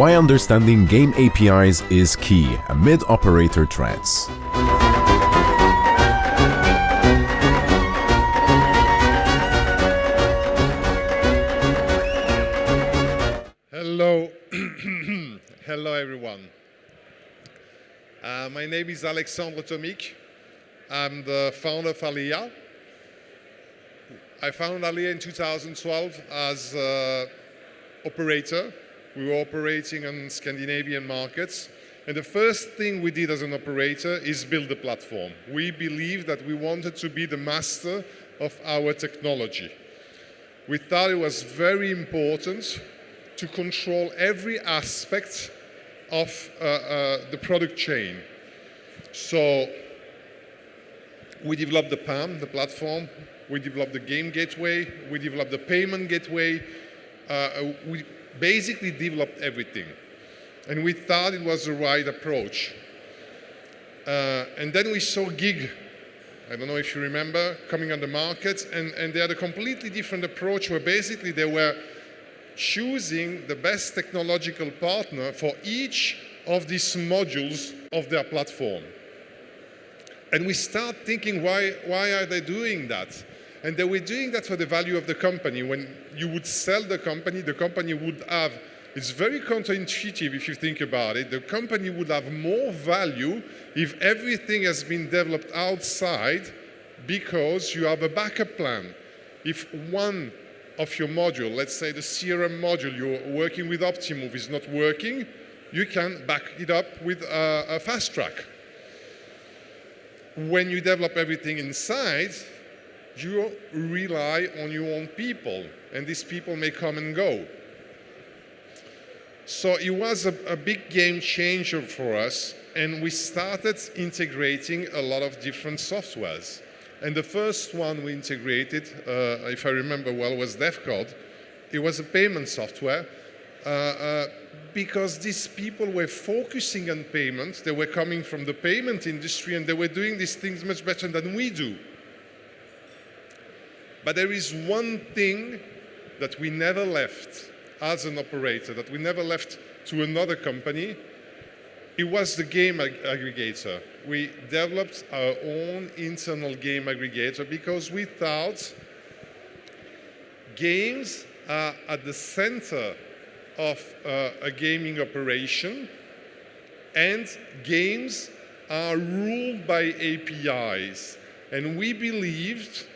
why understanding game APIs is key amid operator threats. Hello, hello everyone. My name is Alexandre Tomic. I'm the founder of Alea. I founded Alea in 2012 as an operator. We were operating on Scandinavian markets. And the first thing we did as an operator is build a platform. We believed that we wanted to be the master of our technology. We thought it was very important to control every aspect of the product chain. So we developed the PAM, the platform. We developed the game gateway. We developed the payment gateway. We basically developed everything. And we thought it was the right approach. And then we saw Gig, I don't know if you remember, coming on the market. And they had a completely different approach where basically they were choosing the best technological partner for each of these modules of their platform. And we start thinking, why are they doing that? And they were doing that for the value of the company. When you would sell the company would have, it's very counterintuitive if you think about it, the company would have more value if everything has been developed outside because you have a backup plan. If one of your module, let's say the CRM module you're working with Optimove is not working, you can back it up with a fast track. When you develop everything inside, you rely on your own people, and these people may come and go. So it was a big game changer for us, and we started integrating a lot of different softwares. And the first one we integrated, if I remember well, was DevCode. It was a payment software because these people were focusing on payments. They were coming from the payment industry, and they were doing these things much better than we do. But there is one thing that we never left as an operator, that we never left to another company. It was the game aggregator. We developed our own internal game aggregator because we thought games are at the center of a gaming operation, and games are ruled by APIs. And we believed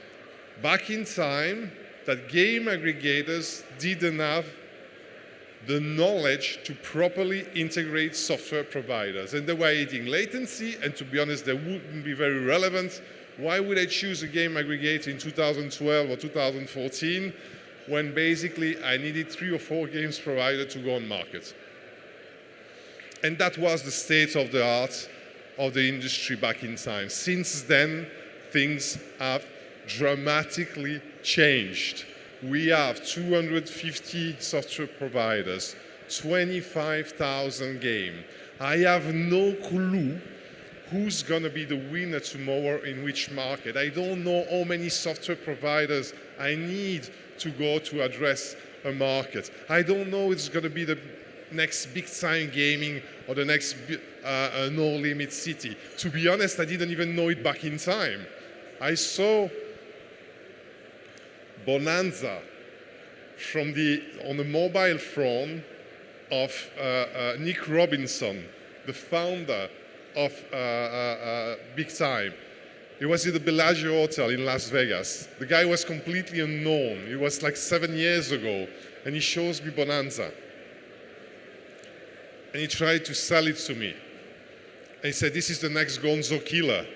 back in time that game aggregators didn't have the knowledge to properly integrate software providers. And they were eating latency, and to be honest, they wouldn't be very relevant. Why would I choose a game aggregator in 2012 or 2014 when basically I needed 3 or 4 games providers to go on market? And that was the state of the art of the industry back in time. Since then, things have dramatically changed. We have 250 software providers, 25,000 games. I have no clue who's going to be the winner tomorrow in which market. I don't know how many software providers I need to go to address a market. I don't know if it's going to be the next big time gaming or the next no limit city. To be honest, I didn't even know it back in time. I saw Bonanza on the mobile phone of Nick Robinson, the founder of Big Time. He was at the Bellagio Hotel in Las Vegas. The guy was completely unknown. It was like 7 years ago, and he shows me Bonanza. And he tried to sell it to me. And he said, this is the next Gonzo killer.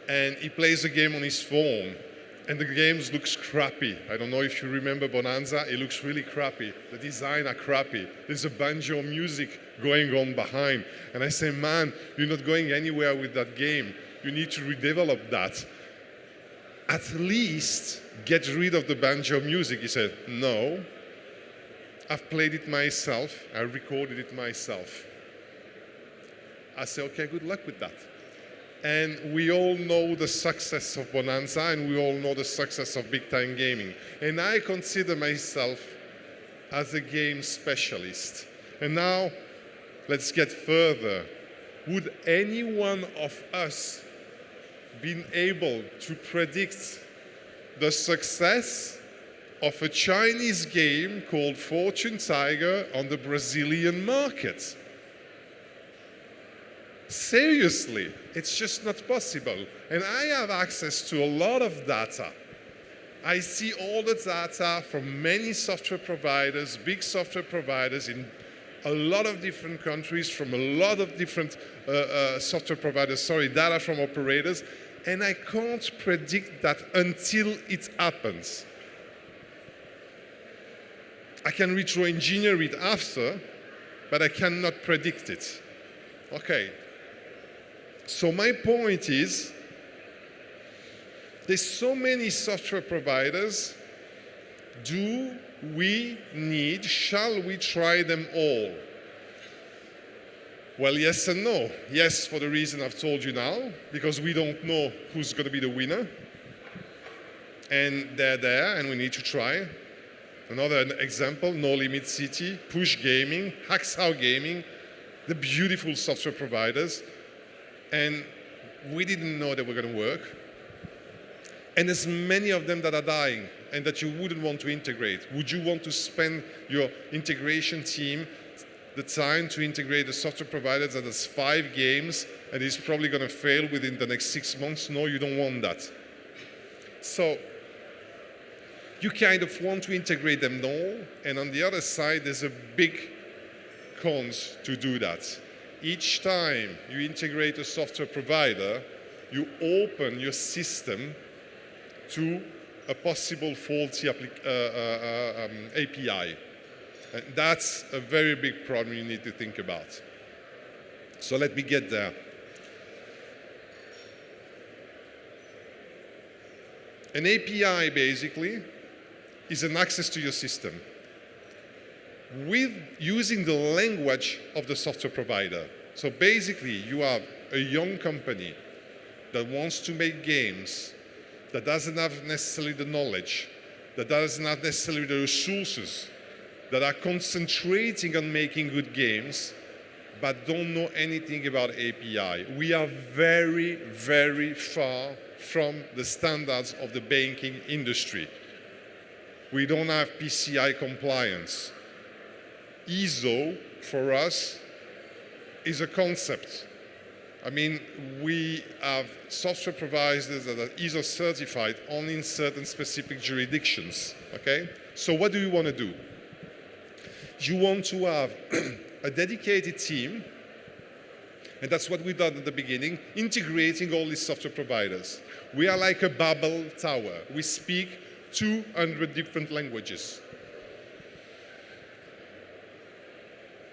And he plays the game on his phone. And the game looks crappy. I don't know if you remember Bonanza. It looks really crappy. The design are crappy. There's a banjo music going on behind. And I say, man, you're not going anywhere with that game. You need to redevelop that. At least get rid of the banjo music. He said, no. I've played it myself. I recorded it myself. I said, okay, good luck with that. And we all know the success of Bonanza, and we all know the success of big time gaming. And I consider myself as a game specialist. And now, let's get further. Would any one of us been able to predict the success of a Chinese game called Fortune Tiger on the Brazilian market? Seriously, it's just not possible. And I have access to a lot of data. I see all the data from many software providers, big software providers in a lot of different countries, from a lot of different software providers, data from operators, and I can't predict that until it happens. I can retro-engineer it after, but I cannot predict it. Okay. So my point is, there's so many software providers. Do we need, shall we try them all? Well, yes and no. Yes, for the reason I've told you now, because we don't know who's going to be the winner. And they're there, and we need to try. Another example, No Limit City, Push Gaming, Hacksaw Gaming, the beautiful software providers. And we didn't know they were going to work. And there's many of them that are dying and that you wouldn't want to integrate. Would you want to spend your integration team the time to integrate the software providers that has 5 games and is probably going to fail within the next 6 months? No, you don't want that. So you kind of want to integrate them all, and on the other side, there's a big cons to do that. Each time you integrate a software provider, you open your system to a possible faulty API. And that's a very big problem you need to think about. So let me get there. An API, basically, is an access to your system with using the language of the software provider. So basically, you have a young company that wants to make games, that doesn't have necessarily the knowledge, that doesn't have necessarily the resources, that are concentrating on making good games, but don't know anything about API. We are very, very far from the standards of the banking industry. We don't have PCI compliance. ISO, for us, is a concept. I mean, we have software providers that are ISO certified only in certain specific jurisdictions, okay? So what do you want to do? You want to have a dedicated team, and that's what we done at the beginning, integrating all these software providers. We are like a Babel tower. We speak 200 different languages.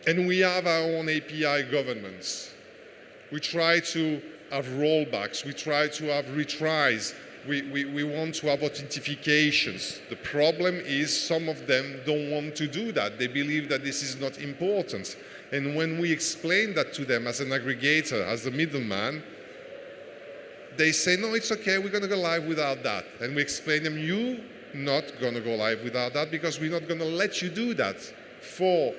And we have our own API governance. We try to have rollbacks. We try to have retries. We want to have authentications. The problem is some of them don't want to do that. They believe that this is not important. And when we explain that to them as an aggregator, as a middleman, they say, no, it's okay, we're going to go live without that. And we explain to them, you're not going to go live without that because we're not going to let you do that for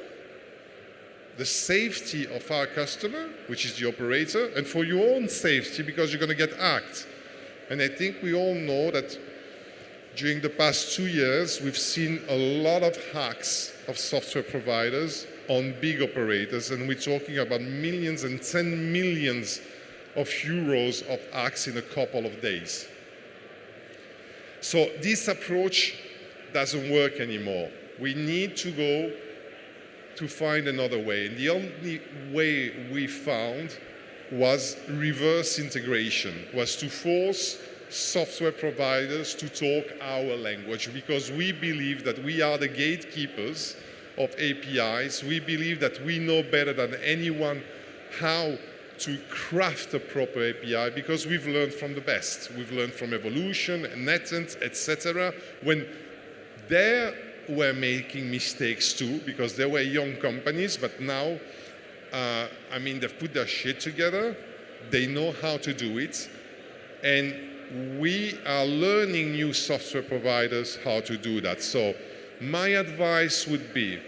the safety of our customer, which is the operator, and for your own safety because you're going to get hacked. And I think we all know that during the past 2 years, we've seen a lot of hacks of software providers on big operators, and we're talking about millions and 10 millions of euros of hacks in a couple of days. So this approach doesn't work anymore. We need to go to find another way. And the only way we found was reverse integration, was to force software providers to talk our language, because we believe that we are the gatekeepers of APIs. We believe that we know better than anyone how to craft a proper API, because we've learned from the best. We've learned from Evolution, NetEnt, etc. When they were making mistakes too, because they were young companies, but now, I mean, they've put their shit together. They know how to do it. And we are learning new software providers how to do that. So my advice would be,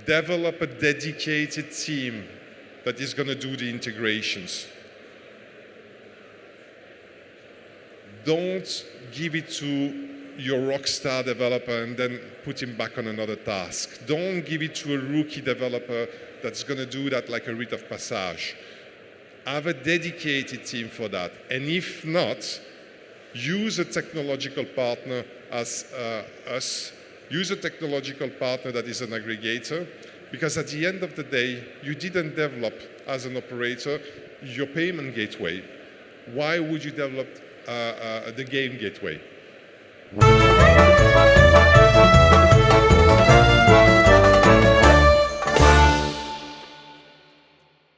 develop a dedicated team that is going to do the integrations. Don't give it to your rockstar developer and then put him back on another task. Don't give it to a rookie developer that's going to do that like a rite of passage. Have a dedicated team for that. And if not, use a technological partner as us. Use a technological partner that is an aggregator, because at the end of the day, you didn't develop as an operator your payment gateway. Why would you develop the game gateway?